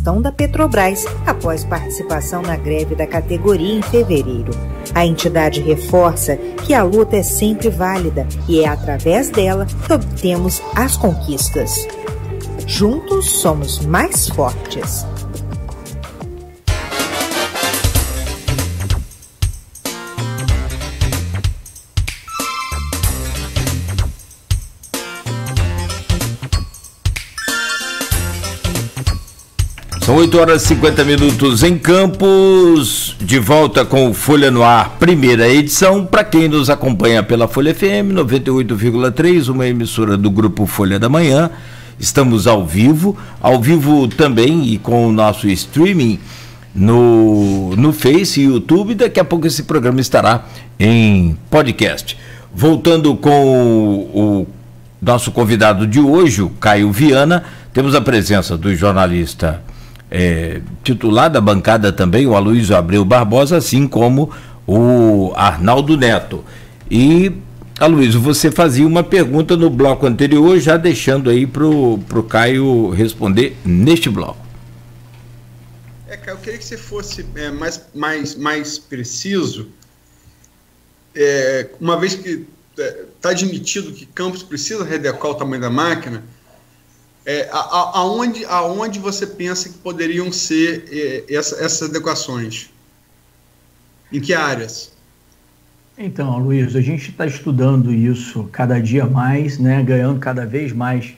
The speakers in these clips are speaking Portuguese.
gestão da Petrobras após participação na greve da categoria em fevereiro. A entidade reforça que a luta é sempre válida e é através dela que obtemos as conquistas. Juntos somos mais fortes. São 8 horas e 50 minutos em Campos, de volta com o Folha no Ar, primeira edição. Para quem nos acompanha pela Folha FM 98,3, uma emissora do Grupo Folha da Manhã, estamos ao vivo também e com o nosso streaming no Face e YouTube. Daqui a pouco esse programa estará em podcast. Voltando com o nosso convidado de hoje, o Caio Viana, temos a presença do jornalista titular da bancada também, o Aloysio Abreu Barbosa, assim como o Arnaldo Neto. E, Aloysio, você fazia uma pergunta no bloco anterior, já deixando aí para o Caio responder neste bloco. Caio, eu queria que você fosse mais preciso, uma vez que está admitido que Campos precisa readequar o tamanho da máquina, aonde você pensa que poderiam ser essas adequações? Em que áreas? Então, Luiz, a gente está estudando isso cada dia mais, né, ganhando cada vez mais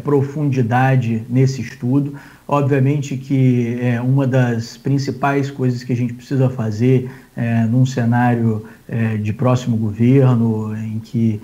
profundidade nesse estudo. Obviamente que uma das principais coisas que a gente precisa fazer num cenário de próximo governo, em que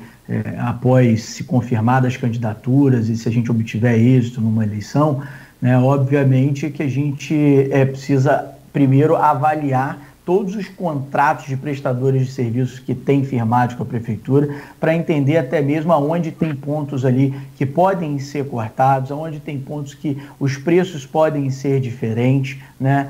após se confirmadas as candidaturas e se a gente obtiver êxito numa eleição, né, obviamente que a gente precisa primeiro avaliar todos os contratos de prestadores de serviços que tem firmados com a prefeitura, para entender até mesmo aonde tem pontos ali que podem ser cortados, aonde tem pontos que os preços podem ser diferentes, né?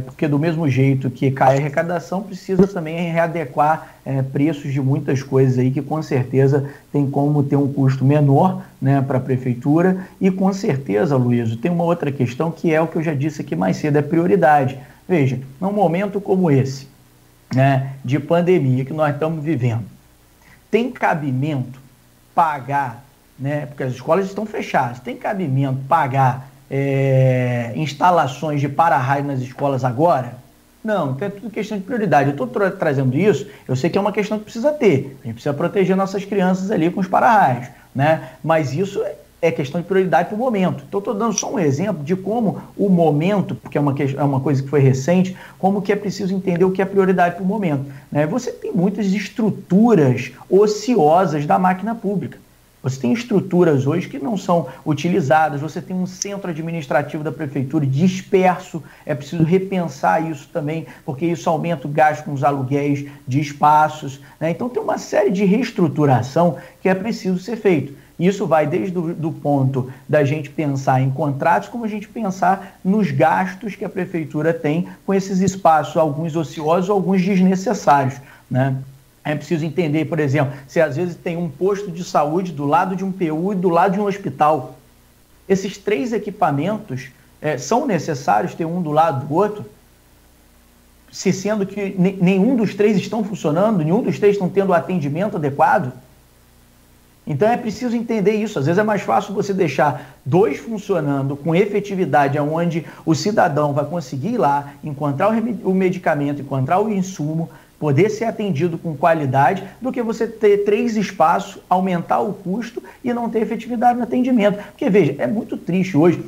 Porque do mesmo jeito que cai a arrecadação, precisa também readequar preços de muitas coisas aí que com certeza tem como ter um custo menor, né, para a prefeitura. E com certeza, Luiz, tem uma outra questão que é o que eu já disse aqui mais cedo, é prioridade. Veja, num momento como esse, né, de pandemia que nós estamos vivendo, tem cabimento pagar, né, porque as escolas estão fechadas, tem cabimento pagar instalações de para-raio nas escolas agora? Não, é tudo questão de prioridade. Eu estou trazendo isso, eu sei que é uma questão que precisa ter, a gente precisa proteger nossas crianças ali com os para-raios, né, mas isso é questão de prioridade para o momento. Então, estou dando só um exemplo de como o momento, porque é uma coisa que foi recente, como que é preciso entender o que é prioridade para o momento, né? Você tem muitas estruturas ociosas da máquina pública. Você tem estruturas hoje que não são utilizadas, você tem um centro administrativo da prefeitura disperso, é preciso repensar isso também, porque isso aumenta o gasto com os aluguéis de espaços, né? Então, tem uma série de reestruturação que é preciso ser feito. Isso vai desde do ponto da gente pensar em contratos, como a gente pensar nos gastos que a prefeitura tem com esses espaços, alguns ociosos, alguns desnecessários, né? É preciso entender, por exemplo, se às vezes tem um posto de saúde do lado de um PU e do lado de um hospital. Esses três equipamentos são necessários ter um do lado do outro? Se sendo que nenhum dos três estão funcionando, nenhum dos três estão tendo o atendimento adequado? Então é preciso entender isso. Às vezes é mais fácil você deixar dois funcionando com efetividade, onde o cidadão vai conseguir ir lá, encontrar o medicamento, encontrar o insumo, poder ser atendido com qualidade, do que você ter três espaços, aumentar o custo e não ter efetividade no atendimento. Porque, veja, é muito triste hoje,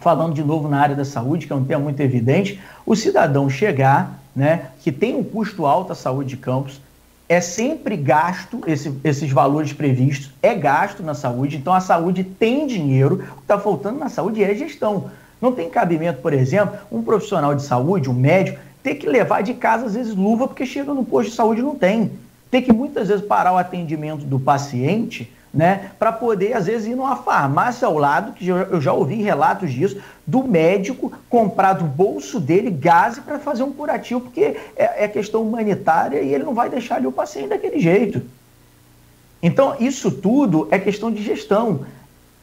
falando de novo na área da saúde, que é um tema muito evidente, o cidadão chegar, né, que tem um custo alto a saúde de Campos, é sempre gasto, esses valores previstos, é gasto na saúde, então a saúde tem dinheiro, o que está faltando na saúde é gestão. Não tem cabimento, por exemplo, um profissional de saúde, um médico, ter que levar de casa, às vezes, luva, porque chega no posto de saúde e não tem. Ter que, muitas vezes, parar o atendimento do paciente, né, para poder, às vezes, ir numa farmácia ao lado, que eu já ouvi relatos disso, do médico comprar do bolso dele gás para fazer um curativo, porque é questão humanitária e ele não vai deixar ali o paciente daquele jeito. Então, isso tudo é questão de gestão.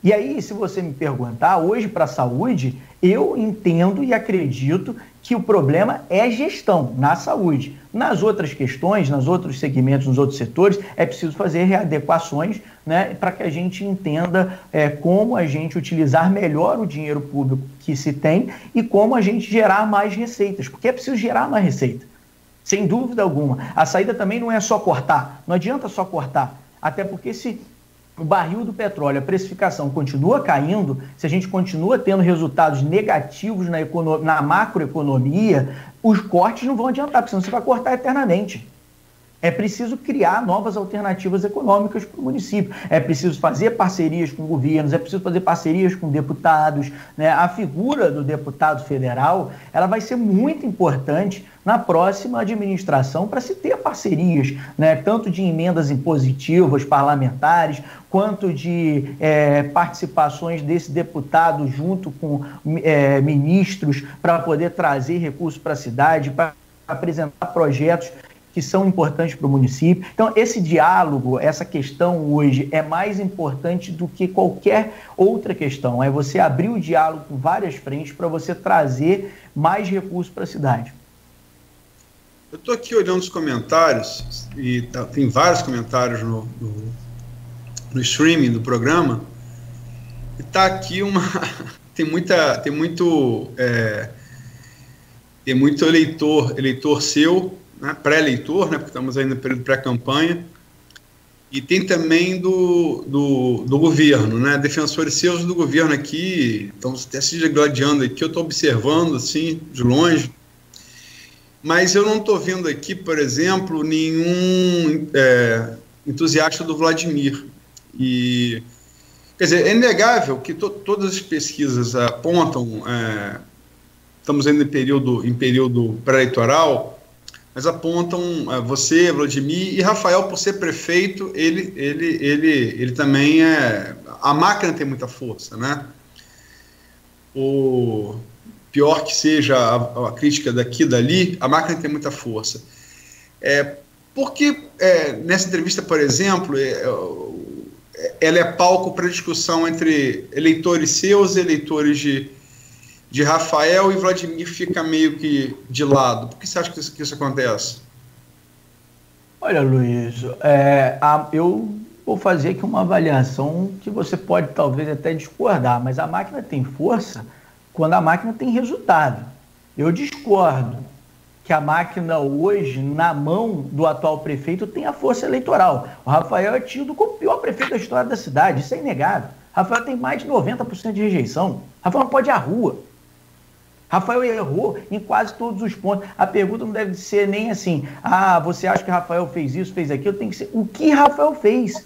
E aí, se você me perguntar, hoje para a saúde, Eu entendo e acredito que o problema é gestão na saúde. Nas outras questões, nos outros segmentos, nos outros setores, é preciso fazer readequações, né, para que a gente entenda como a gente utilizar melhor o dinheiro público que se tem e como a gente gerar mais receitas, porque é preciso gerar mais receita, sem dúvida alguma. A saída também não é só cortar, não adianta só cortar, até porque se o barril do petróleo, a precificação continua caindo, se a gente continua tendo resultados negativos na macroeconomia, os cortes não vão adiantar, porque senão você vai cortar eternamente. É preciso criar novas alternativas econômicas para o município. É preciso fazer parcerias com governos, é preciso fazer parcerias com deputados, né? A figura do deputado federal, ela vai ser muito importante na próxima administração para se ter parcerias, né? Tanto de emendas impositivas parlamentares, quanto de participações desse deputado junto com ministros para poder trazer recursos para a cidade, para apresentar projetos que são importantes para o município. Então, esse diálogo, essa questão hoje é mais importante do que qualquer outra questão. É você abrir o diálogo com várias frentes para você trazer mais recursos para a cidade. Eu estou aqui olhando os comentários, e tem vários comentários no streaming do programa, e está aqui tem muito eleitor seu, né, pré-eleitor, né, porque estamos ainda no período pré-campanha, e tem também do governo, né, defensores seus do governo aqui, estão até se gladiando aqui, eu estou observando assim, de longe, mas eu não estou vendo aqui, por exemplo, nenhum entusiasta do Vladimir. E, quer dizer, é inegável que todas as pesquisas apontam, estamos ainda em período pré-eleitoral, mas apontam você, Vladimir, e Rafael, por ser prefeito, ele também a máquina tem muita força, né? O pior que seja a crítica daqui e dali, a máquina tem muita força. Porque nessa entrevista, por exemplo, ela é palco para discussão entre eleitores seus e eleitores de Rafael, e Vladimir fica meio que de lado. Por que você acha que isso acontece? Olha, Luiz, eu vou fazer aqui uma avaliação que você pode talvez até discordar, mas a máquina tem força quando a máquina tem resultado. Eu discordo que a máquina hoje, na mão do atual prefeito, tem a força eleitoral. O Rafael é tido como o pior prefeito da história da cidade, isso é inegável. Rafael tem mais de 90% de rejeição. Rafael não pode ir à rua. Rafael errou em quase todos os pontos. A pergunta não deve ser nem assim, você acha que Rafael fez isso, fez aquilo? Tem que ser o que Rafael fez.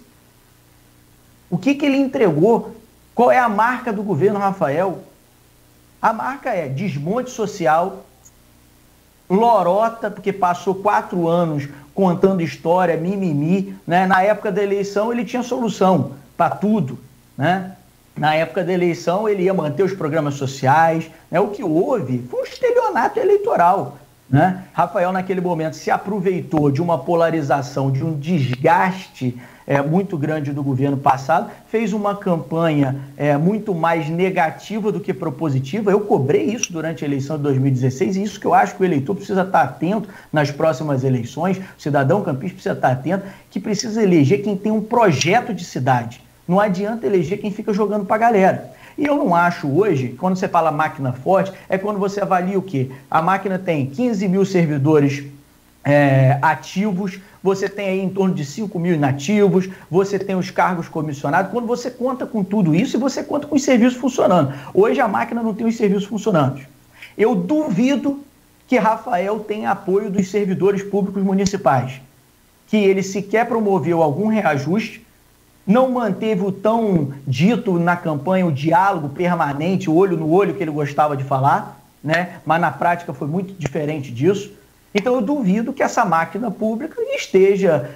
O que ele entregou? Qual é a marca do governo Rafael? A marca é desmonte social, lorota, porque passou 4 anos contando história, mimimi, né? Na época da eleição ele tinha solução para tudo, né? Na época da eleição, ele ia manter os programas sociais, né? O que houve foi um estelionato eleitoral, né? Rafael, naquele momento, se aproveitou de uma polarização, de um desgaste muito grande do governo passado, fez uma campanha muito mais negativa do que propositiva. Eu cobrei isso durante a eleição de 2016, e isso que eu acho que o eleitor precisa estar atento nas próximas eleições, o cidadão campista precisa estar atento, que precisa eleger quem tem um projeto de cidade. Não adianta eleger quem fica jogando para a galera. E eu não acho hoje, quando você fala máquina forte, é quando você avalia o quê? A máquina tem 15 mil servidores ativos, você tem aí em torno de 5 mil inativos, você tem os cargos comissionados. Quando você conta com tudo isso, e você conta com os serviços funcionando. Hoje a máquina não tem os serviços funcionando. Eu duvido que Rafael tenha apoio dos servidores públicos municipais, que ele sequer promoveu algum reajuste, não manteve o tão dito na campanha o diálogo permanente, olho no olho, que ele gostava de falar, né? Mas na prática foi muito diferente disso. Então eu duvido que essa máquina pública esteja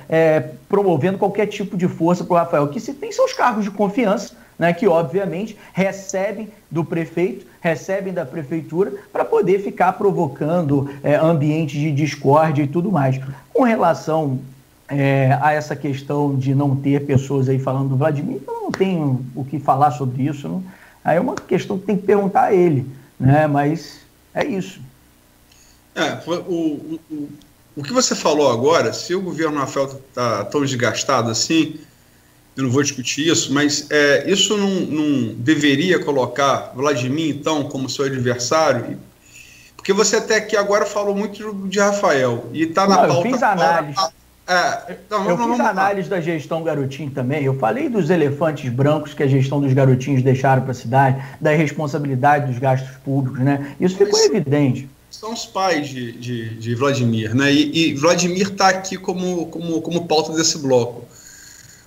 promovendo qualquer tipo de força para o Rafael. O que se tem são os cargos de confiança, né, que obviamente recebem do prefeito, recebem da prefeitura, para poder ficar provocando ambientes de discórdia e tudo mais. Com relação a essa questão de não ter pessoas aí falando do Vladimir, eu não tenho o que falar sobre isso. Não. Aí é uma questão que tem que perguntar a ele, né? Mas é isso. O que você falou agora, se o governo Rafael está tão desgastado assim, eu não vou discutir isso, mas isso não deveria colocar Vladimir, então, como seu adversário? Porque você até aqui agora falou muito de Rafael, e está na pauta... Eu fiz análise. Eu fiz análise da gestão Garotinho também. Eu falei dos elefantes brancos que a gestão dos garotinhos deixaram para a cidade, da irresponsabilidade dos gastos públicos, né? Isso ficou evidente. São os pais de Vladimir, né? E Vladimir está aqui como pauta desse bloco.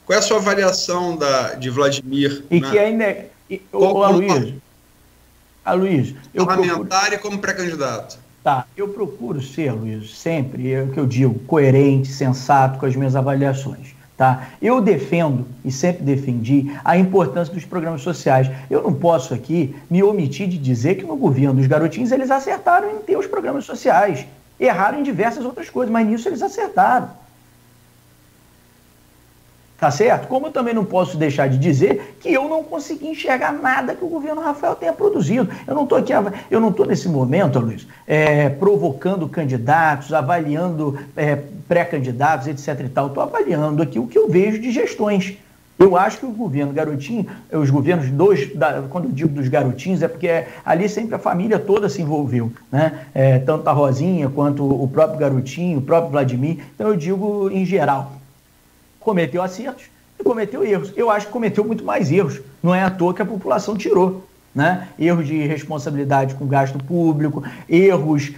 Qual é a sua avaliação de Vladimir? E né? Que ainda... Aloysio, parlamentar e como pré-candidato. Tá, eu procuro ser, Aloysio, sempre, é o que eu digo, coerente, sensato com as minhas avaliações. Tá? Eu defendo e sempre defendi a importância dos programas sociais. Eu não posso aqui me omitir de dizer que no governo dos garotinhos eles acertaram em ter os programas sociais. Erraram em diversas outras coisas, mas nisso eles acertaram. Tá certo? Como eu também não posso deixar de dizer que eu não consegui enxergar nada que o governo Rafael tenha produzido. Eu não estou nesse momento, Luiz, provocando candidatos, avaliando pré-candidatos, etc. e tal. Estou avaliando aqui o que eu vejo de gestões. Eu acho que o governo Garotinho, os governos quando eu digo dos garotinhos, é porque ali sempre a família toda se envolveu, né? Tanto a Rosinha quanto o próprio Garotinho, o próprio Vladimir. Então eu digo em geral. Cometeu acertos e cometeu erros. Eu acho que cometeu muito mais erros. Não é à toa que a população tirou, né? Erros de responsabilidade com gasto público, erros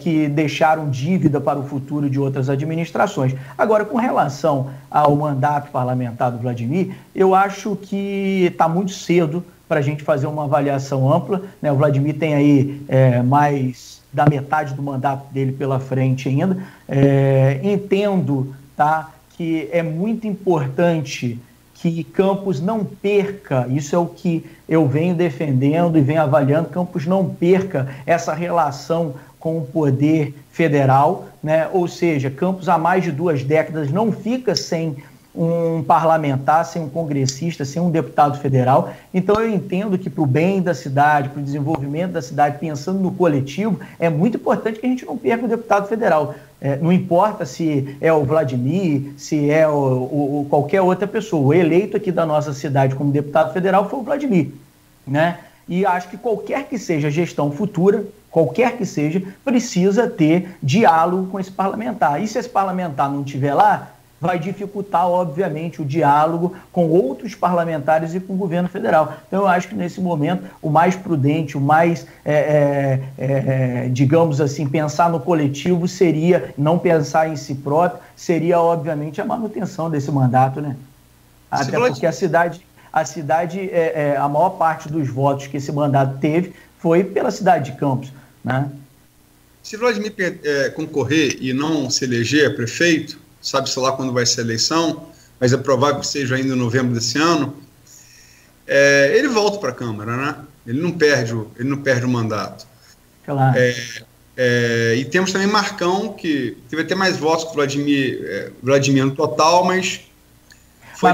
que deixaram dívida para o futuro de outras administrações. Agora, com relação ao mandato parlamentar do Vladimir, eu acho que está muito cedo para a gente fazer uma avaliação ampla, né? O Vladimir tem aí mais da metade do mandato dele pela frente ainda. Entendo, tá? Que é muito importante que Campos não perca, isso é o que eu venho defendendo e venho avaliando, Campos não perca essa relação com o poder federal, né? Ou seja, Campos há mais de 2 décadas não fica sem um parlamentar, sem um congressista, sem um deputado federal. Então eu entendo que para o bem da cidade, para o desenvolvimento da cidade, pensando no coletivo, é muito importante que a gente não perca o deputado federal. Não importa se é o Vladimir, se é qualquer outra pessoa. O eleito aqui da nossa cidade como deputado federal foi o Vladimir, né? E acho que qualquer que seja a gestão futura, qualquer que seja, precisa ter diálogo com esse parlamentar. E se esse parlamentar não estiver lá, vai dificultar, obviamente, o diálogo com outros parlamentares e com o governo federal. Então, eu acho que, nesse momento, o mais prudente, o mais, digamos assim, pensar no coletivo seria, não pensar em si próprio, seria, obviamente, a manutenção desse mandato, né? Até porque a cidade, a maior parte dos votos que esse mandato teve foi pela cidade de Campos, né? Se Vladimir concorrer e não se eleger prefeito, sabe-se lá quando vai ser a eleição, mas é provável que seja ainda em novembro desse ano, ele volta para a Câmara, né? Ele não perde o mandato. Claro. E temos também Marcão, que teve até mais votos que Vladimir no total, mas foi...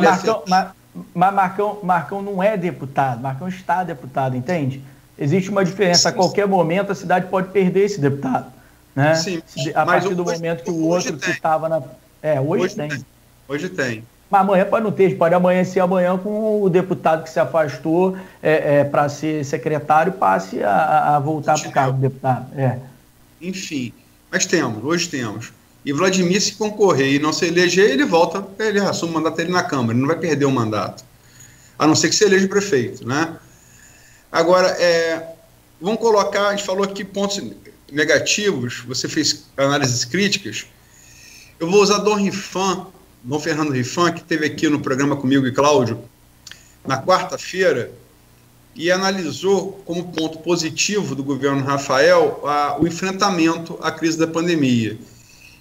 Mas Marcão não é deputado, Marcão está deputado, entende? Existe uma diferença, a qualquer momento a cidade pode perder esse deputado, né? Sim, a partir do momento que o outro que estava na... Hoje tem. Mas amanhã pode não ter, pode amanhecer amanhã com o deputado que se afastou para ser secretário passe a voltar para o cargo de deputado. Enfim, mas hoje temos. E Vladimir, se concorrer e não se eleger, ele volta, ele assume o mandato dele na Câmara, ele não vai perder o mandato. A não ser que se eleja prefeito, né? Agora, vamos colocar, a gente falou aqui pontos negativos, você fez análises críticas. Eu vou usar Dom Fernando Rifan, que esteve aqui no programa comigo e Cláudio, na quarta-feira, e analisou como ponto positivo do governo Rafael o enfrentamento à crise da pandemia.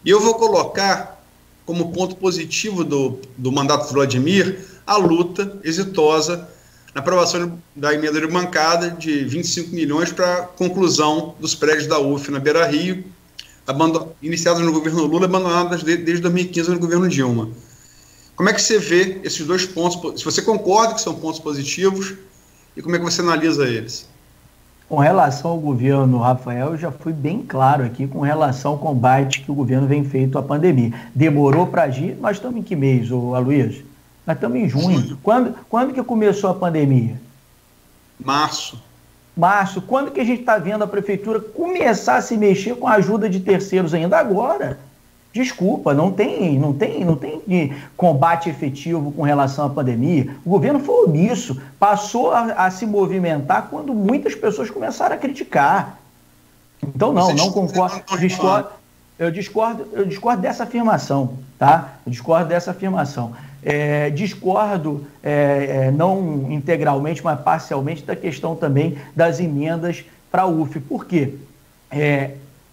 E eu vou colocar como ponto positivo do mandato de Vladimir a luta exitosa na aprovação da emenda de bancada de 25 milhões para a conclusão dos prédios da UF na Beira-Rio, iniciadas no governo Lula, abandonadas desde 2015 no governo Dilma. Como é que você vê esses 2 pontos, se você concorda que são pontos positivos, e como é que você analisa eles? Com relação ao governo, Rafael, eu já fui bem claro aqui com relação ao combate que o governo vem feito à pandemia. Demorou para agir? Nós estamos em que mês, Aloysio? Nós estamos em junho. Quando que começou a pandemia? Março. Quando que a gente está vendo a prefeitura começar a se mexer com a ajuda de terceiros ainda? Agora. Desculpa, não tem combate efetivo com relação à pandemia. O governo foi omisso, passou a se movimentar quando muitas pessoas começaram a criticar. Então, não concordo. Eu discordo dessa afirmação, tá? Eu discordo dessa afirmação. Discordo não integralmente, mas parcialmente da questão também das emendas para a UF. Por quê?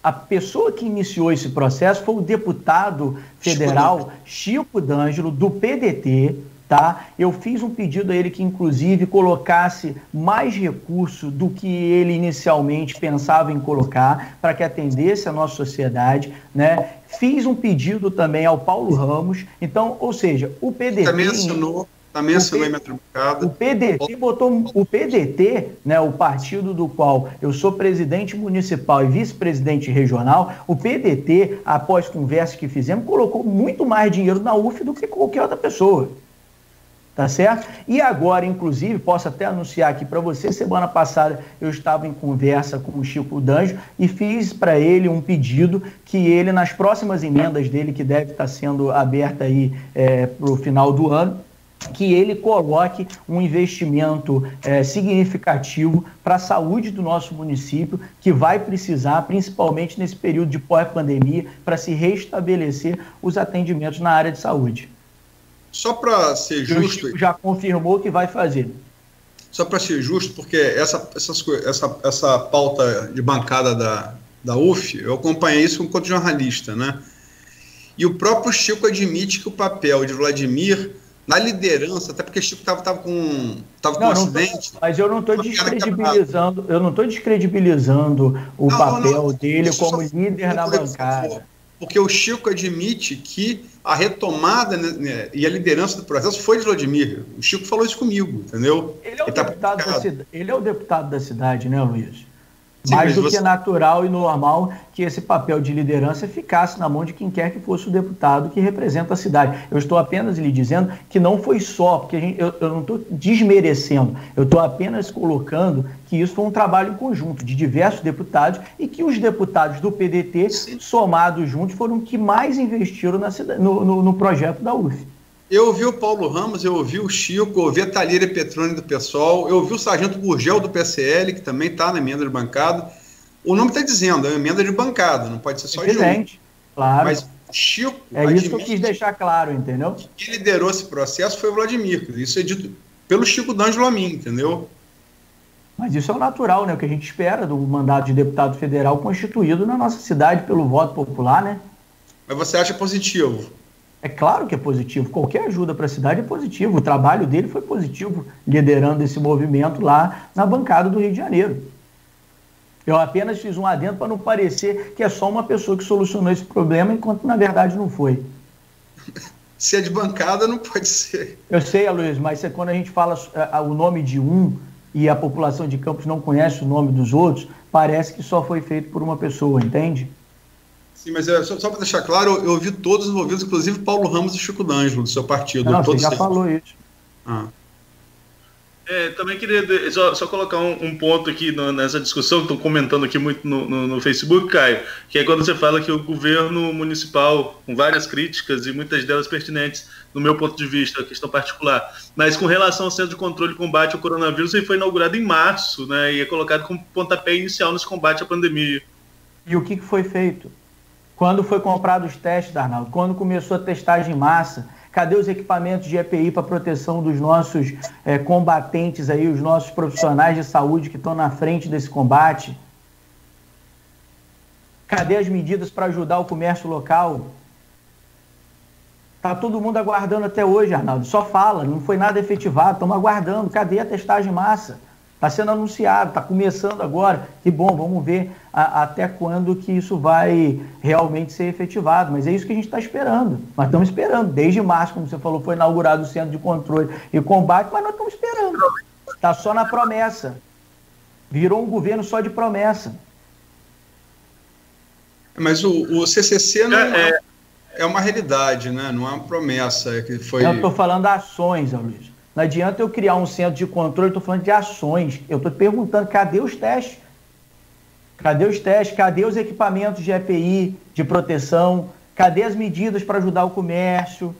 A pessoa que iniciou esse processo foi o deputado federal Chico D'Angelo, do PDT, tá? Eu fiz um pedido a ele que, inclusive, colocasse mais recurso do que ele inicialmente pensava em colocar para que atendesse a nossa sociedade, né? Fiz um pedido também ao Paulo Ramos. Então, ou seja, o PDT... Também assinou emenda bancada. O PDT, né, o partido do qual eu sou presidente municipal e vice-presidente regional, o PDT, após conversas que fizemos, colocou muito mais dinheiro na UF do que qualquer outra pessoa. Tá certo? E agora, inclusive, posso até anunciar aqui para você, semana passada eu estava em conversa com o Chico D'Angelo e fiz para ele um pedido que ele, nas próximas emendas dele, que deve estar sendo aberta aí para o final do ano, que ele coloque um investimento significativo para a saúde do nosso município, que vai precisar, principalmente nesse período de pós-pandemia, para se restabelecer os atendimentos na área de saúde. Só para ser justo... O Chico já confirmou que vai fazer. Só para ser justo, porque essa pauta de bancada da UF, eu acompanhei isso enquanto jornalista, né? E o próprio Chico admite que o papel de Vladimir... na liderança, até porque o Chico estava com um acidente. Mas eu não estou descredibilizando o papel dele como líder na bancada. Porque o Chico admite que a retomada, né, e a liderança do processo foi de Vladimir. O Chico falou isso comigo, entendeu? Ele é o deputado da cidade, né, Luiz? Mais do que natural e normal que esse papel de liderança ficasse na mão de quem quer que fosse o deputado que representa a cidade. Eu estou apenas lhe dizendo que não foi só, porque eu não estou desmerecendo, eu estou apenas colocando que isso foi um trabalho em conjunto de diversos deputados e que os deputados do PDT, somados juntos, foram que mais investiram no projeto da UF. Eu ouvi o Paulo Ramos, eu ouvi o Chico, eu ouvi a Thalíria Petroni do PSOL, eu ouvi o Sargento Gurgel do PSL, que também está na emenda de bancada. O nome está dizendo, é uma emenda de bancada, não pode ser só de um. Claro. Mas o Chico... É isso que eu quis deixar claro, entendeu? Quem liderou esse processo foi o Vladimir. Isso é dito pelo Chico D'Angelo a mim, entendeu? Mas isso é o natural, né? O que a gente espera do mandato de deputado federal constituído na nossa cidade pelo voto popular, né? Mas você acha positivo? É claro que é positivo. Qualquer ajuda para a cidade é positivo. O trabalho dele foi positivo, liderando esse movimento lá na bancada do Rio de Janeiro. Eu apenas fiz um adendo para não parecer que é só uma pessoa que solucionou esse problema, enquanto na verdade não foi. Se é de bancada, não pode ser. Eu sei, Aloysio, mas quando a gente fala o nome de um e a população de Campos não conhece o nome dos outros, parece que só foi feito por uma pessoa, entende? Sim, mas só para deixar claro, eu ouvi todos os envolvidos, inclusive Paulo Ramos e Chico D'Angelo, do seu partido. Não, você já falou isso. Também queria só colocar um ponto aqui nessa discussão, que estão comentando aqui muito no Facebook, Caio, que é quando você fala que o governo municipal, com várias críticas e muitas delas pertinentes, no meu ponto de vista, a questão particular, mas com relação ao Centro de Controle e Combate ao Coronavírus, ele foi inaugurado em março, né, e é colocado como pontapé inicial nesse combate à pandemia. E o que foi feito? Quando foi comprado os testes, Arnaldo? Quando começou a testagem em massa? Cadê os equipamentos de EPI para proteção dos nossos combatentes aí, os nossos profissionais de saúde que estão na frente desse combate? Cadê as medidas para ajudar o comércio local? Está todo mundo aguardando até hoje, Arnaldo. Só fala, não foi nada efetivado, estamos aguardando. Cadê a testagem em massa? Está sendo anunciado, está começando agora. Que bom, vamos ver até quando que isso vai realmente ser efetivado. Mas é isso que a gente está esperando. Nós estamos esperando. Desde março, como você falou, foi inaugurado o Centro de Controle e Combate, mas nós estamos esperando. Está só na promessa. Virou um governo só de promessa. Mas o CCC não é uma realidade, né? Não é uma promessa. Que foi... Eu estou falando de ações, Luiz. Não adianta eu criar um centro de controle, eu estou falando de ações. Eu estou perguntando, cadê os testes? Cadê os testes? Cadê os equipamentos de EPI, de proteção? Cadê as medidas para ajudar o comércio?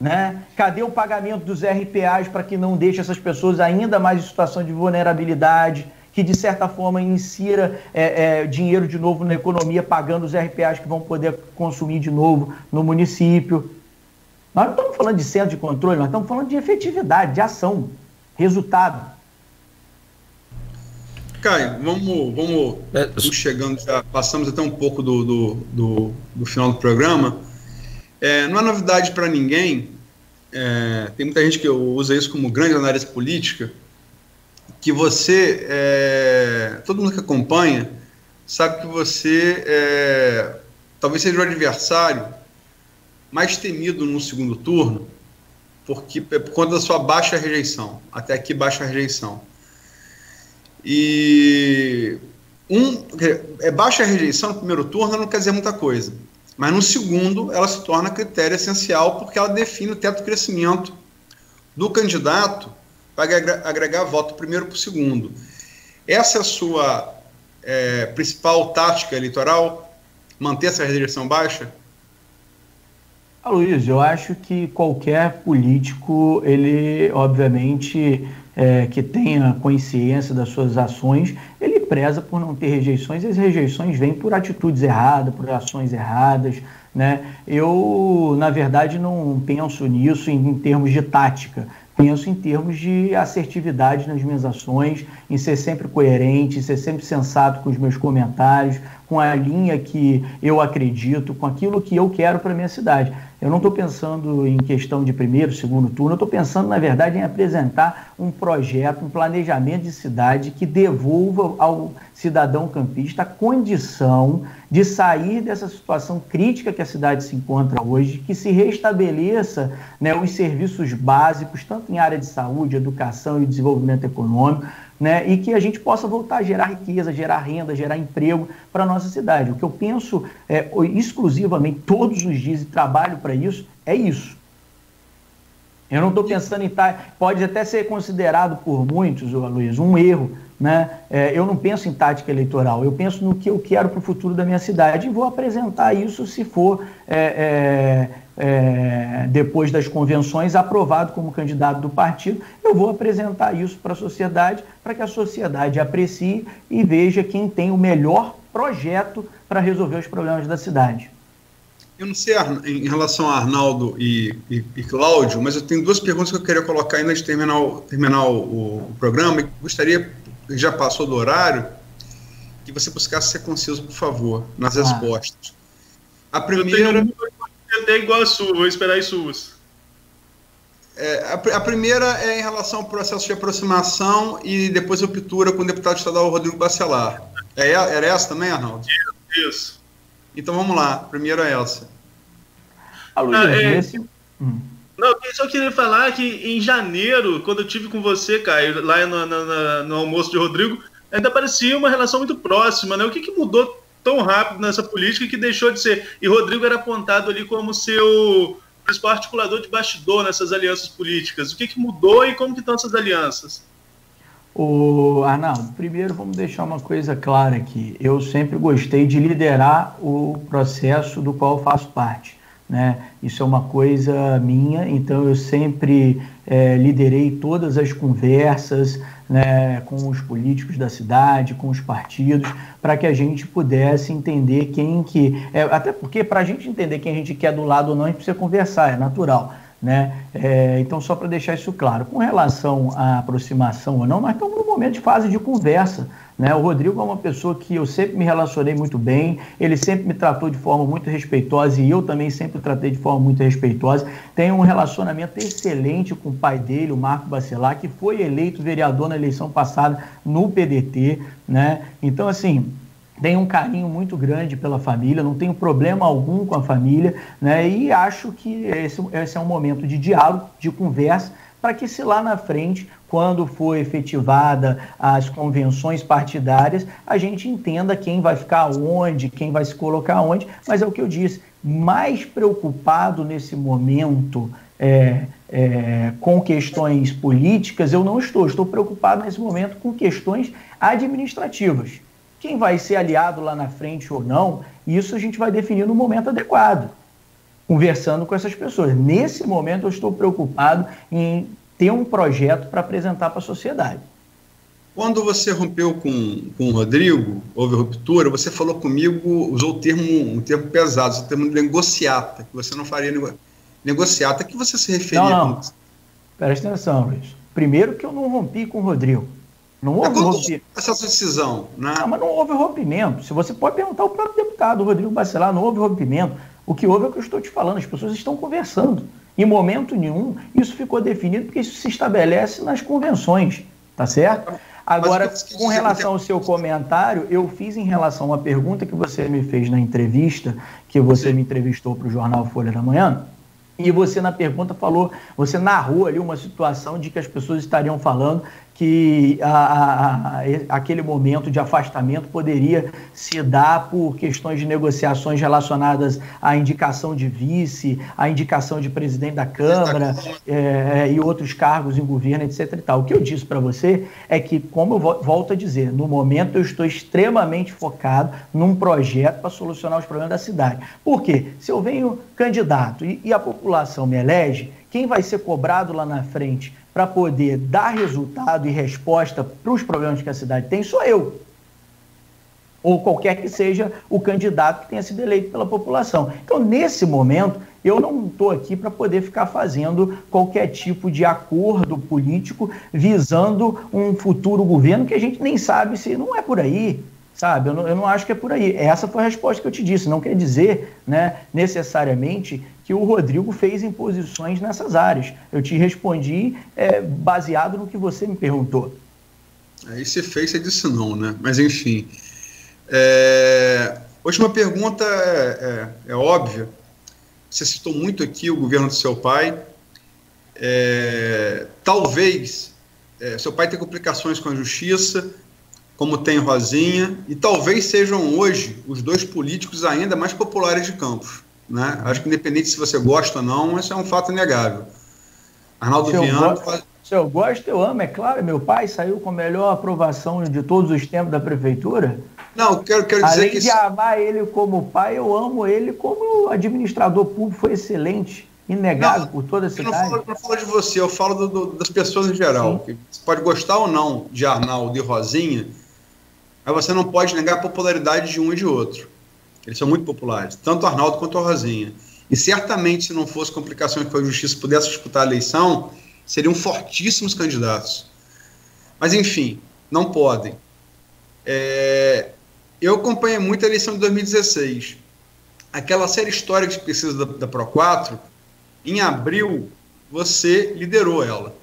Né? Cadê o pagamento dos RPAs para que não deixe essas pessoas ainda mais em situação de vulnerabilidade, que de certa forma insira dinheiro de novo na economia, pagando os RPAs que vão poder consumir de novo no município? Nós não estamos falando de centro de controle, nós estamos falando de efetividade, de ação, resultado. Caio, vamos chegando, já passamos até um pouco do final do programa. Não é novidade para ninguém, tem muita gente que usa isso como grande análise política, que você, todo mundo que acompanha, sabe que você talvez seja o adversário mais temido no segundo turno, por conta da sua baixa rejeição, até aqui baixa rejeição. E baixa rejeição no primeiro turno não quer dizer muita coisa, mas no segundo ela se torna critério essencial, porque ela define o teto de crescimento do candidato para agregar voto primeiro para o segundo. Essa é a sua principal tática eleitoral? Manter essa rejeição baixa? Luiz, eu acho que qualquer político, ele obviamente que tenha consciência das suas ações, ele preza por não ter rejeições, e as rejeições vêm por atitudes erradas, por ações erradas, né? Eu, na verdade, não penso nisso em termos de tática, penso em termos de assertividade nas minhas ações, em ser sempre coerente, em ser sempre sensato com os meus comentários, com a linha que eu acredito, com aquilo que eu quero para a minha cidade. Eu não estou pensando em questão de primeiro, segundo turno, eu estou pensando, na verdade, em apresentar um projeto, um planejamento de cidade que devolva ao cidadão campista a condição de sair dessa situação crítica que a cidade se encontra hoje, que se restabeleça, né, os serviços básicos, tanto em área de saúde, educação e desenvolvimento econômico, né, e que a gente possa voltar a gerar riqueza, gerar renda, gerar emprego para a nossa cidade. O que eu penso exclusivamente todos os dias e trabalho para isso, é isso. Eu não estou pensando em pode até ser considerado por muitos, Luiz, um erro, né? Eu não penso em tática eleitoral, eu penso no que eu quero para o futuro da minha cidade e vou apresentar isso se for depois das convenções, aprovado como candidato do partido. Eu vou apresentar isso para a sociedade, para que a sociedade aprecie e veja quem tem o melhor projeto para resolver os problemas da cidade. Eu não sei em relação a Arnaldo e Cláudio, mas eu tenho duas perguntas que eu queria colocar ainda de terminar o programa, e gostaria, já passou do horário, que você buscasse ser conciso, por favor, nas respostas. A primeira... É igual a sua, vou esperar as suas. A primeira é em relação ao processo de aproximação e depois ruptura com o deputado estadual Rodrigo Bacelar. Era essa também, Arnaldo? Isso. Então vamos lá, a primeira é essa. Não, eu só queria falar que em janeiro, quando eu estive com você, Caio, lá no almoço de Rodrigo, ainda parecia uma relação muito próxima, né? O que mudou tão rápido nessa política que deixou de ser? E Rodrigo era apontado ali como seu principal articulador de bastidor nessas alianças políticas. O que mudou e como que estão essas alianças? Arnaldo, primeiro vamos deixar uma coisa clara aqui. Eu sempre gostei de liderar o processo do qual faço parte, né? Isso é uma coisa minha, então eu sempre liderei todas as conversas, né, com os políticos da cidade, com os partidos, para que a gente pudesse entender quem que... até porque para a gente entender quem a gente quer do lado ou não, a gente precisa conversar, é natural, né? Então, só para deixar isso claro, com relação à aproximação ou não, nós estamos num momento de fase de conversa, né? O Rodrigo é uma pessoa que eu sempre me relacionei muito bem, ele sempre me tratou de forma muito respeitosa e eu também sempre tratei de forma muito respeitosa. Tenho um relacionamento excelente com o pai dele, o Marco Bacelar, que foi eleito vereador na eleição passada no PDT, né? Então, assim... tenho um carinho muito grande pela família, não tenho problema algum com a família, né? E acho que esse é um momento de diálogo, de conversa, para que se lá na frente, quando for efetivada as convenções partidárias, a gente entenda quem vai ficar onde, quem vai se colocar onde, mas é o que eu disse, mais preocupado nesse momento com questões políticas, eu não estou preocupado nesse momento com questões administrativas. Quem vai ser aliado lá na frente ou não, isso a gente vai definir no momento adequado, conversando com essas pessoas. Nesse momento eu estou preocupado em ter um projeto para apresentar para a sociedade. Quando você rompeu com o Rodrigo, houve ruptura, você falou comigo, usou um termo pesado, o termo negociata, que você não faria negociata. A que você se referia? Não. Presta atenção, Luiz. Primeiro que eu não rompi com o Rodrigo. Não houve rompimento. Essa decisão, né? Não, mas não houve rompimento. Se você pode perguntar ao próprio deputado, Rodrigo Bacelar, não houve rompimento. O que houve é o que eu estou te falando, as pessoas estão conversando. Em momento nenhum, isso ficou definido porque isso se estabelece nas convenções, tá certo? Agora, com relação ao seu comentário, eu fiz em relação a uma pergunta que você me fez na entrevista, que você me entrevistou para o jornal Folha da Manhã, e você na pergunta falou, você narrou ali uma situação de que as pessoas estariam falando que aquele momento de afastamento poderia se dar por questões de negociações relacionadas à indicação de vice, à indicação de presidente da Câmara e outros cargos em governo, etc. e tal. O que eu disse para você é que, como eu volto a dizer, no momento eu estou extremamente focado num projeto para solucionar os problemas da cidade. Por quê? Se eu venho candidato e a população me elege, quem vai ser cobrado lá na frente para poder dar resultado e resposta para os problemas que a cidade tem, sou eu. Ou qualquer que seja o candidato que tenha sido eleito pela população. Então, nesse momento, eu não estou aqui para poder ficar fazendo qualquer tipo de acordo político visando um futuro governo que a gente nem sabe se não é por aí. Sabe, eu não acho que é por aí. Essa foi a resposta que eu te disse. Não quer dizer, né, necessariamente que o Rodrigo fez imposições nessas áreas. Eu te respondi baseado no que você me perguntou. Aí se fez, você disse não, né? Mas enfim. Última pergunta é óbvia. Você citou muito aqui o governo do seu pai. Talvez seu pai tenha complicações com a justiça, como tem Rosinha, e talvez sejam hoje os dois políticos ainda mais populares de Campos, né? Acho que independente se você gosta ou não, isso é um fato inegável. Arnaldo Viana... Se eu gosto, eu amo, é claro. Meu pai saiu com a melhor aprovação de todos os tempos da prefeitura. Não, quero dizer além que... de amar ele como pai, eu amo ele como administrador público, foi excelente, inegável por toda a cidade. Eu não falo de você, eu falo das pessoas em geral. Que você pode gostar ou não de Arnaldo e Rosinha, mas você não pode negar a popularidade de um e de outro. Eles são muito populares, tanto o Arnaldo quanto a Rosinha. E certamente, se não fosse complicações com a justiça pudesse disputar a eleição, seriam fortíssimos candidatos. Mas, enfim, não podem. Eu acompanhei muito a eleição de 2016. Aquela série histórica de pesquisa da Pro4, em abril, você liderou ela.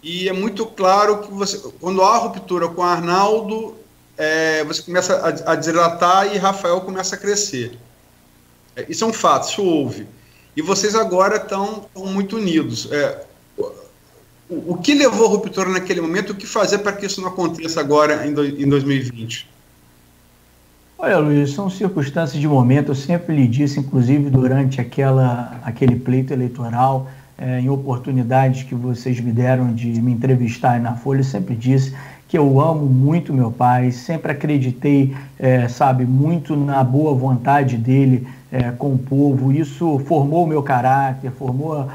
E é muito claro que quando há ruptura com o Arnaldo, você começa a desidratar e Rafael começa a crescer. Isso é um fato, isso houve. E vocês agora estão muito unidos. O que levou a ruptura naquele momento? O que fazer para que isso não aconteça agora em 2020? Olha, Luiz, são circunstâncias de momento. Eu sempre lhe disse, inclusive durante aquele pleito eleitoral, em oportunidades que vocês me deram de me entrevistar na Folha, eu sempre disse que eu amo muito meu pai, sempre acreditei, muito na boa vontade dele com o povo. Isso formou o meu caráter, formou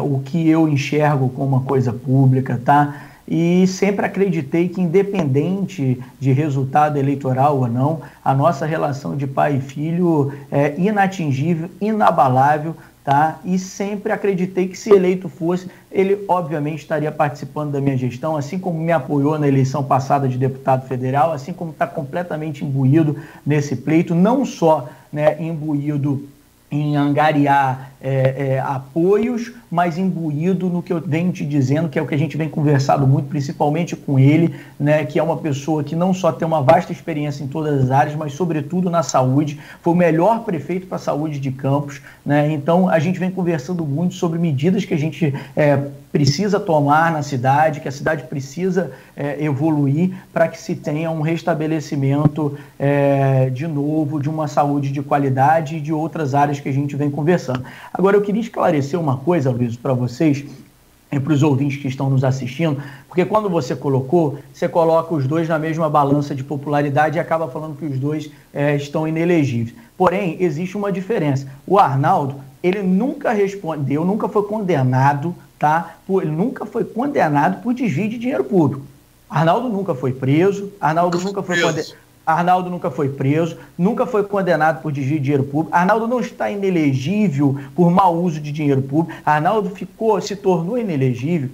o que eu enxergo como uma coisa pública, tá? E sempre acreditei que, independente de resultado eleitoral ou não, a nossa relação de pai e filho é inatingível, inabalável, tá? E sempre acreditei que, se eleito fosse, ele obviamente estaria participando da minha gestão, assim como me apoiou na eleição passada de deputado federal, assim como está completamente imbuído nesse pleito, não só, né, imbuído em angariar apoios, mas imbuído no que eu venho te dizendo, que é o que a gente vem conversado muito, principalmente com ele, né, que é uma pessoa que não só tem uma vasta experiência em todas as áreas, mas sobretudo na saúde, foi o melhor prefeito para a saúde de Campos, né? Então a gente vem conversando muito sobre medidas que a gente precisa tomar na cidade, que a cidade precisa evoluir para que se tenha um restabelecimento de novo de uma saúde de qualidade e de outras áreas que a gente vem conversando. Agora eu queria esclarecer uma coisa, Luiz, para vocês e para os ouvintes que estão nos assistindo, porque quando você coloca os dois na mesma balança de popularidade e acaba falando que os dois estão inelegíveis. Porém, existe uma diferença. O Arnaldo, ele nunca respondeu, nunca foi condenado, tá? Ele nunca foi condenado por desvio de dinheiro público. Arnaldo nunca foi preso, Arnaldo nunca foi preso, nunca foi condenado por desvio de dinheiro público. Arnaldo não está inelegível por mau uso de dinheiro público. Arnaldo se tornou inelegível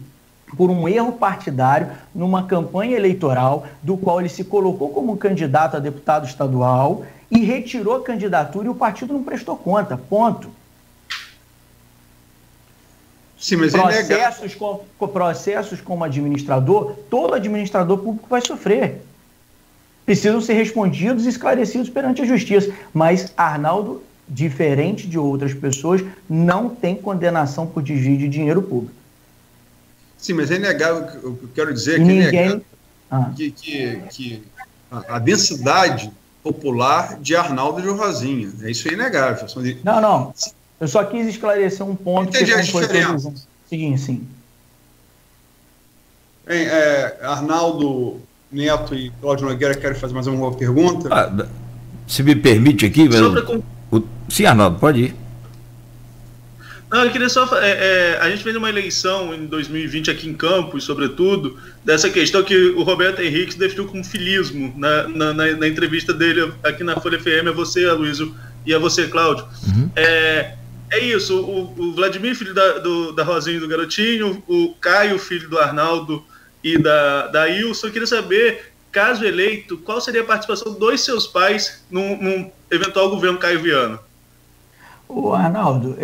por um erro partidário numa campanha eleitoral do qual ele se colocou como candidato a deputado estadual e retirou a candidatura e o partido não prestou conta, ponto. Sim, mas processos como administrador, todo administrador público vai sofrer. Precisam ser respondidos e esclarecidos perante a justiça. Mas Arnaldo, diferente de outras pessoas, não tem condenação por desvio de dinheiro público. Sim, mas é inegável, o que eu quero dizer é que é inegável que a densidade popular de Arnaldo de Rosinha, isso é inegável. Não, eu só quis esclarecer um ponto. Entendi a diferença. Sim. Arnaldo Neto e Cláudio Nogueira querem fazer mais uma pergunta? Se me permite aqui... Sim, Arnaldo, pode ir. Não, eu queria só... a gente fez uma eleição em 2020 aqui em Campos, sobretudo, dessa questão que o Roberto Henrique definiu como filismo na entrevista dele aqui na Folha FM, a você, Aloysio, e a você, Cláudio. Uhum. É isso, o Vladimir, filho da Rosinha e do Garotinho, o Caio, filho do Arnaldo e da Ilson. Eu queria saber, caso eleito, qual seria a participação dos seus pais num eventual governo Caio Viana? Ô Arnaldo,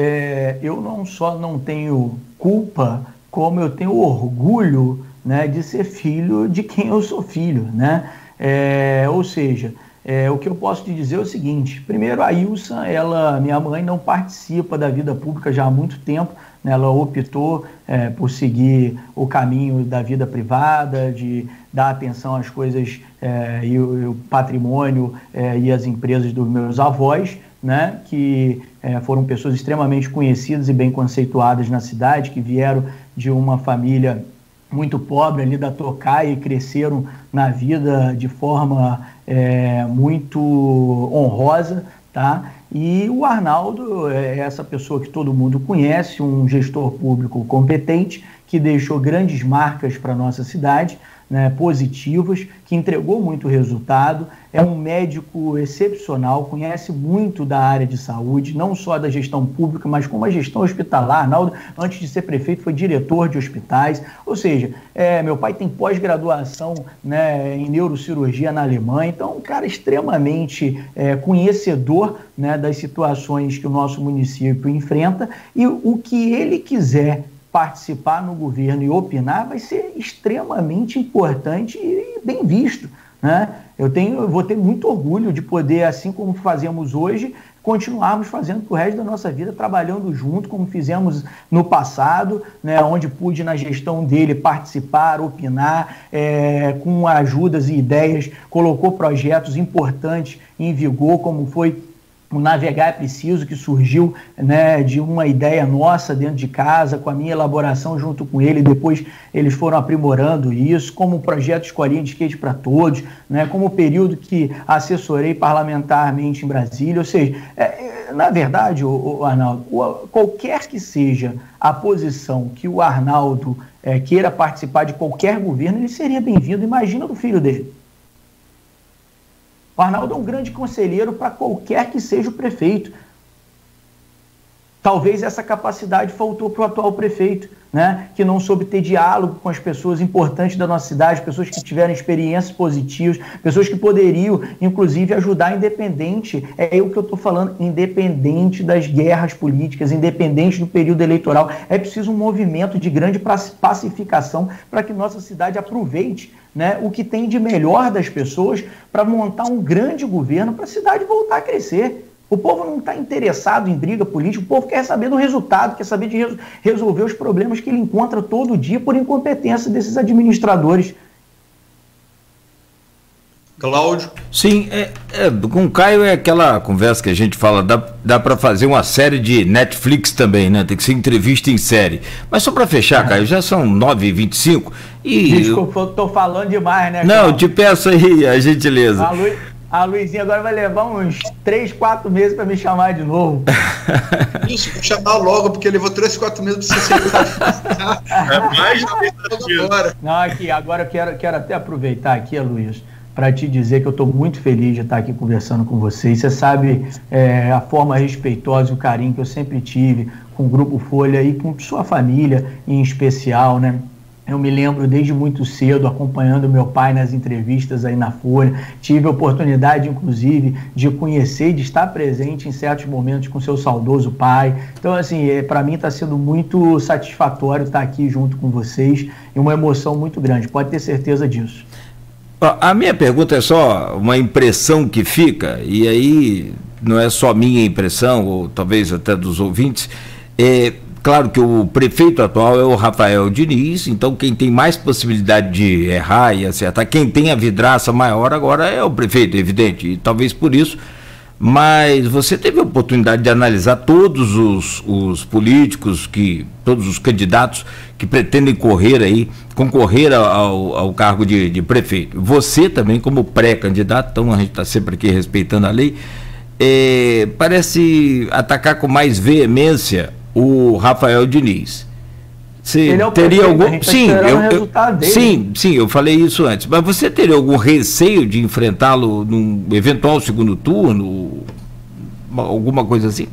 eu não só não tenho culpa, como eu tenho orgulho, né, de ser filho de quem eu sou filho, né? Ou seja, o que eu posso te dizer é o seguinte: primeiro, a Ilson, minha mãe, não participa da vida pública já há muito tempo, né? Ela optou por seguir o caminho da vida privada, de dar atenção às coisas e o patrimônio e as empresas dos meus avós, né? Que foram pessoas extremamente conhecidas e bem conceituadas na cidade, que vieram de uma família muito pobre ali da Tocaia e cresceram na vida de forma muito honrosa, tá? E o Arnaldo é essa pessoa que todo mundo conhece, um gestor público competente, que deixou grandes marcas para a nossa cidade, né, positivas, que entregou muito resultado, é um médico excepcional, conhece muito da área de saúde, não só da gestão pública, mas como a gestão hospitalar. Arnaldo, antes de ser prefeito, foi diretor de hospitais, ou seja, meu pai tem pós-graduação, né, em neurocirurgia na Alemanha, então um cara extremamente conhecedor, né, das situações que o nosso município enfrenta, e o que ele quiser participar no governo e opinar vai ser extremamente importante e bem visto, né? Eu vou ter muito orgulho de poder, assim como fazemos hoje, continuarmos fazendo para o resto da nossa vida, trabalhando junto, como fizemos no passado, né, onde pude, na gestão dele, participar, opinar, com ajudas e ideias, colocou projetos importantes em vigor, como foi o Navegar é Preciso, que surgiu, né, de uma ideia nossa dentro de casa, com a minha elaboração junto com ele, depois eles foram aprimorando isso, como o projeto Escolinha de Skate para Todos, né, como o período que assessorei parlamentarmente em Brasília, ou seja, na verdade, Arnaldo, qualquer que seja a posição que o Arnaldo queira participar de qualquer governo, ele seria bem-vindo. Imagina do filho dele. O Arnaldo é um grande conselheiro para qualquer que seja o prefeito. Talvez essa capacidade faltou para o atual prefeito, né? Que não soube ter diálogo com as pessoas importantes da nossa cidade, pessoas que tiveram experiências positivas, pessoas que poderiam, inclusive, ajudar independente, é o que eu estou falando, independente das guerras políticas, independente do período eleitoral. É preciso um movimento de grande pacificação para que nossa cidade aproveite, né, o que tem de melhor das pessoas para montar um grande governo para a cidade voltar a crescer. O povo não está interessado em briga política, o povo quer saber do resultado, quer saber de resolver os problemas que ele encontra todo dia por incompetência desses administradores. Cláudio? Sim, com o Caio é aquela conversa que a gente fala, dá para fazer uma série de Netflix também, né? Tem que ser entrevista em série. Mas só para fechar, Caio, já são 9h25 e... Desculpa, eu tô falando demais, né? Não, Cláudio? Te peço aí a gentileza. A Luizinha agora vai levar uns 3, 4 meses para me chamar de novo. Isso, vou chamar logo, porque levou 3, 4 meses para você ser. É mais agora. Não, aqui, agora eu quero até aproveitar aqui, Luiz, para te dizer que eu estou muito feliz de estar aqui conversando com vocês. Você sabe a forma respeitosa e o carinho que eu sempre tive com o Grupo Folha e com sua família em especial, né? Eu me lembro desde muito cedo acompanhando meu pai nas entrevistas aí na Folha. Tive a oportunidade, inclusive, de conhecer e de estar presente em certos momentos com seu saudoso pai. Então, assim, para mim está sendo muito satisfatório estar aqui junto com vocês e uma emoção muito grande, pode ter certeza disso. A minha pergunta é só uma impressão que fica, e aí não é só minha impressão, ou talvez até dos ouvintes. Claro que o prefeito atual é o Rafael Diniz, então quem tem mais possibilidade de errar e acertar, quem tem a vidraça maior agora é o prefeito, evidente, e talvez por isso. Mas você teve a oportunidade de analisar todos os políticos, todos os candidatos que pretendem concorrer ao cargo de prefeito. Você também como pré-candidato, então a gente está sempre aqui respeitando a lei, parece atacar com mais veemência o Rafael Diniz. Ele é o teria prefeito, algum sim, eu falei isso antes, mas você teria algum receio de enfrentá-lo num eventual segundo turno, alguma coisa assim?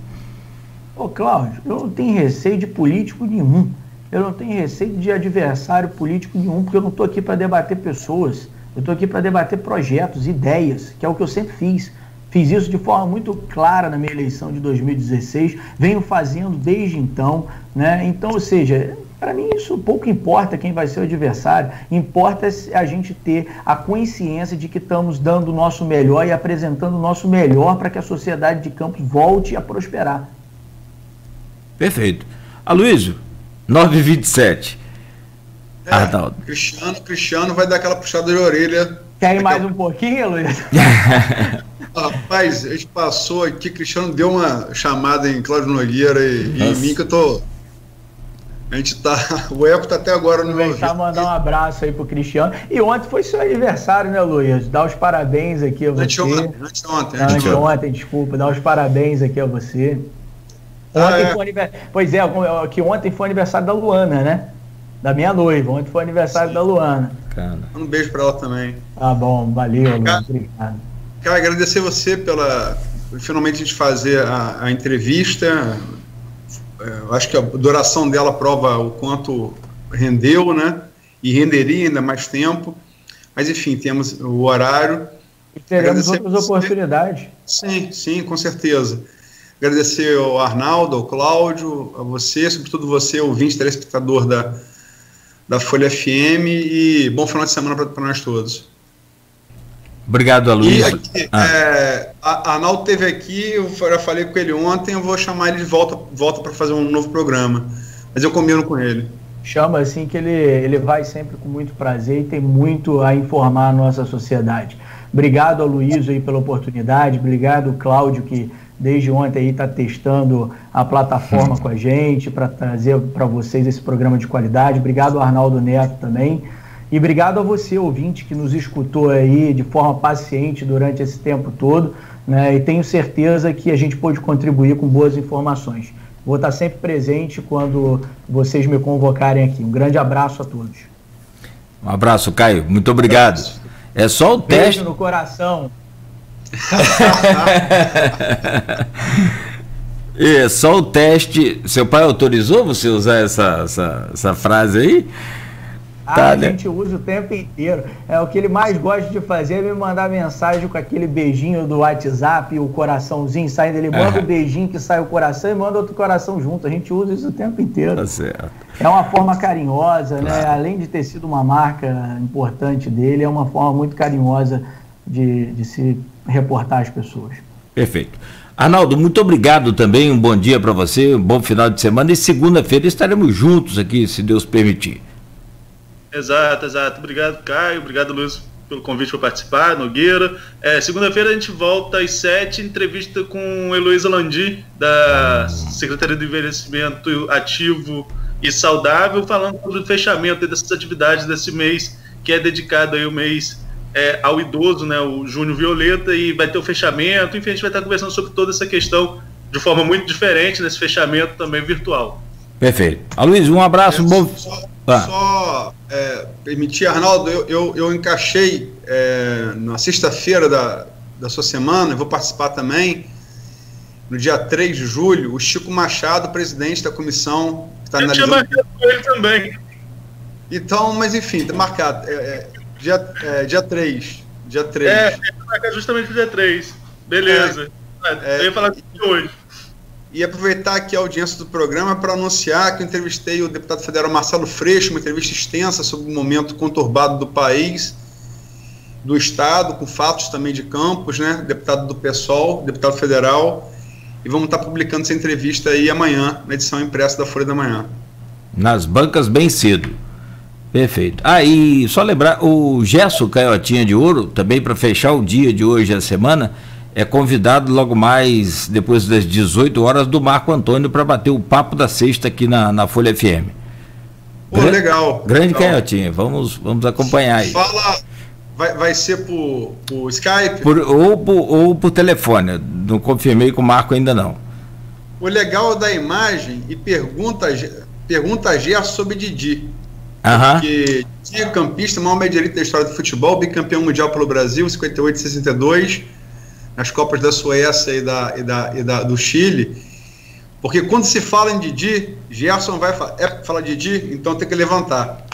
Cláudio, eu não tenho receio de político nenhum, eu não tenho receio de adversário político nenhum, porque eu não estou aqui para debater pessoas, eu estou aqui para debater projetos, ideias, que é o que eu sempre fiz. Fiz isso de forma muito clara na minha eleição de 2016, venho fazendo desde então, né? Então, ou seja, para mim isso pouco importa quem vai ser o adversário, importa a gente ter a consciência de que estamos dando o nosso melhor e apresentando o nosso melhor para que a sociedade de Campos volte a prosperar. Perfeito. Aloysio, 9h27. Arnaldo. Cristiano vai dar aquela puxada de orelha. Quer ir mais um pouquinho, Aloysio? Rapaz, a gente passou aqui, Cristiano deu uma chamada em Cláudio Nogueira e em mim que eu tô... A gente tá... O eco tá até agora no meu ouvido. Vou mandar um abraço aí pro Cristiano. E ontem foi seu aniversário, né, Luiz? Dá os parabéns aqui a você. Anteontem, desculpa. Dá os parabéns aqui a você. Ontem foi aniversário... Pois é, que ontem foi aniversário da Luana, né? Da minha noiva. Ontem foi aniversário da Luana. Cara. Um beijo pra ela também. Tá bom, valeu, Luiz. Obrigado. Cara, agradecer você finalmente a gente fazer a entrevista. Eu acho que a duração dela prova o quanto rendeu, né? E renderia ainda mais tempo. Mas, enfim, temos o horário. E teremos outras oportunidades. Sim, com certeza. Agradecer ao Arnaldo, ao Cláudio, a você, sobretudo você, ouvinte, telespectador da Folha FM, e bom final de semana para nós todos. Obrigado, Aloysio. E a Arnaldo esteve aqui, eu já falei com ele ontem, eu vou chamar ele de volta para fazer um novo programa, mas eu combino com ele. Chama assim que ele vai sempre com muito prazer e tem muito a informar a nossa sociedade. Obrigado, Aloysio, aí pela oportunidade, obrigado, Cláudio, que desde ontem aí está testando a plataforma com a gente para trazer para vocês esse programa de qualidade. Obrigado, Arnaldo Neto, também. E obrigado a você, ouvinte, que nos escutou aí de forma paciente durante esse tempo todo, né? E tenho certeza que a gente pôde contribuir com boas informações. Vou estar sempre presente quando vocês me convocarem aqui. Um grande abraço a todos. Um abraço, Caio. Muito obrigado. É só o teste. Beijo no coração. Só o teste. Seu pai autorizou você usar essa frase aí? A gente usa o tempo inteiro. O que ele mais gosta de fazer é me mandar mensagem com aquele beijinho do WhatsApp, o coraçãozinho saindo. Ele manda o beijinho que sai o coração e manda outro coração junto. A gente usa isso o tempo inteiro. Tá certo. É uma forma carinhosa, né? Além de ter sido uma marca importante dele, é uma forma muito carinhosa de se reportar às pessoas. Perfeito. Arnaldo, muito obrigado também. Um bom dia para você, um bom final de semana. E segunda-feira estaremos juntos aqui, se Deus permitir. Exato. Obrigado, Caio. Obrigado, Luiz, pelo convite para participar, Nogueira. Segunda-feira a gente volta às 7h, entrevista com Heloísa Landi, da Secretaria do Envelhecimento Ativo e Saudável, falando sobre o fechamento dessas atividades desse mês, que é dedicado aí o mês ao idoso, né, o Junho Violeta, e vai ter o fechamento. Enfim, a gente vai estar conversando sobre toda essa questão de forma muito diferente, nesse fechamento também virtual. Perfeito. Aloysio, um abraço. Só permitir, Arnaldo, eu encaixei na sexta-feira da sua semana, eu vou participar também, no dia 3 de julho, o Chico Machado, presidente da comissão que está analisando. Eu tinha marcado com ele também. Então, mas enfim, está marcado. Dia 3. Dia 3. Marcado justamente o dia 3. Beleza. Eu ia falar com ele hoje. E aproveitar aqui a audiência do programa para anunciar que eu entrevistei o deputado federal Marcelo Freixo, uma entrevista extensa sobre o momento conturbado do país, do Estado, com fatos também de Campos, né? Deputado do PSOL, deputado federal, e vamos estar publicando essa entrevista aí amanhã, na edição impressa da Folha da Manhã. Nas bancas bem cedo. Perfeito. E só lembrar, o Gerson Caiotinha de Ouro, também para fechar o dia de hoje, a semana, é convidado logo mais, depois das 18 horas, do Marco Antônio para bater o papo da sexta aqui na Folha FM. Legal. Grande Caiotinha, vamos acompanhar aí. Vai ser por Skype? Ou por telefone, não confirmei com o Marco ainda não. O legal da imagem, e pergunta a Gerson sobre Didi. Porque Didi é campista, maior média da história do futebol, bicampeão mundial pelo Brasil, 58 e 62, nas Copas da Suécia e do Chile. Porque quando se fala em Didi, Gerson vai falar Didi, então tem que levantar.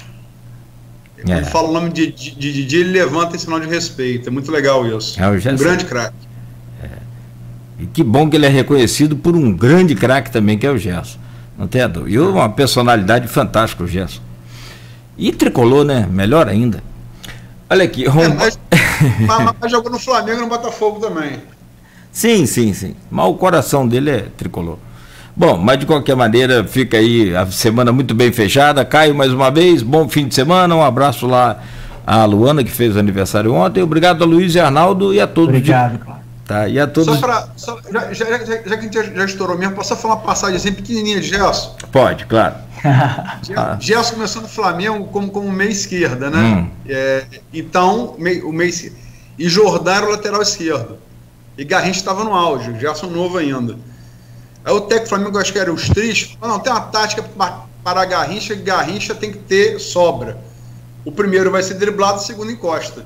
Quando fala o nome de Didi, ele levanta em sinal de respeito. É muito legal isso. Um grande craque. E que bom que ele é reconhecido por um grande craque também, que é o Gerson. Não tem a dúvida. E uma personalidade fantástica, o Gerson. E tricolor, né? Melhor ainda. Olha aqui. Mas jogou no Flamengo e no Botafogo também. Sim. Mas o coração dele é tricolor. Bom, mas de qualquer maneira, fica aí a semana muito bem fechada. Caio, mais uma vez, bom fim de semana. Um abraço lá à Luana, que fez aniversário ontem. Obrigado a Luiz e Arnaldo e a todos. Obrigado, claro. Tá, e a todos. Já que a gente já estourou mesmo, posso só falar uma passagem assim pequenininha de Gerson? Pode, claro. Gerson começou no Flamengo como meia esquerda, né? Então, o meio e Jordão era o lateral esquerdo. E Garrincha estava no auge, o Gerson novo ainda. Aí o técnico do Flamengo, acho que era os tristes, falou, não, tem uma tática para a Garrincha, que Garrincha tem que ter sobra. O primeiro vai ser driblado, o segundo encosta.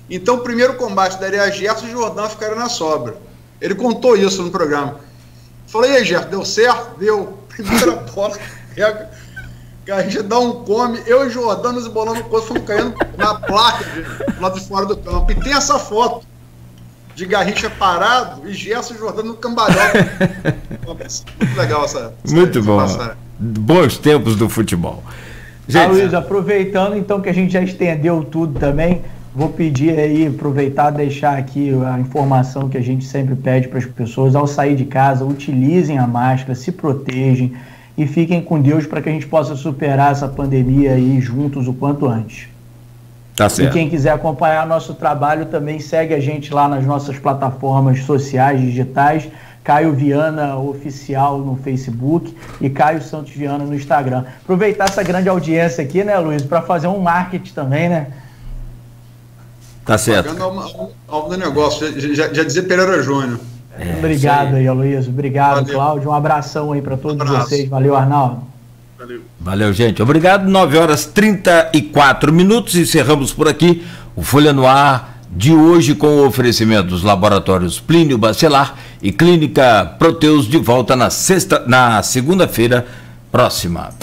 Então o primeiro combate daria a Gerson e Jordão ficaram na sobra. Ele contou isso no programa. Falei, e aí, Gerson, deu certo? Deu. Primeira bola, Garrincha dá um come, eu e Jordão nos bolando o coisa, fomos caindo na placa do lado de fora do campo. E tem essa foto de Garrincha parado e Gerson Jordão no cambalhota. Muito legal essa muito bom. Passagem. Bons tempos do futebol. Gente, Luiz, aproveitando então que a gente já estendeu tudo também, vou pedir aí, aproveitar e deixar aqui a informação que a gente sempre pede para as pessoas: ao sair de casa, utilizem a máscara, se protejam e fiquem com Deus para que a gente possa superar essa pandemia aí juntos o quanto antes. Tá certo. E quem quiser acompanhar nosso trabalho também segue a gente lá nas nossas plataformas sociais, digitais, Caio Viana Oficial no Facebook e Caio Santos Viana no Instagram. Aproveitar essa grande audiência aqui, né, Luiz, para fazer um marketing também, né? Tá certo. Algo do negócio, já dizer Pereira Júnior. Obrigado aí, Aloysio. Obrigado, valeu. Cláudio. Um abração aí para todos vocês. Valeu, Arnaldo. Valeu, gente. Obrigado. 9h34. Encerramos por aqui o Folha no Ar de hoje com o oferecimento dos laboratórios Plínio Bacelar e Clínica Proteus de volta na segunda-feira próxima.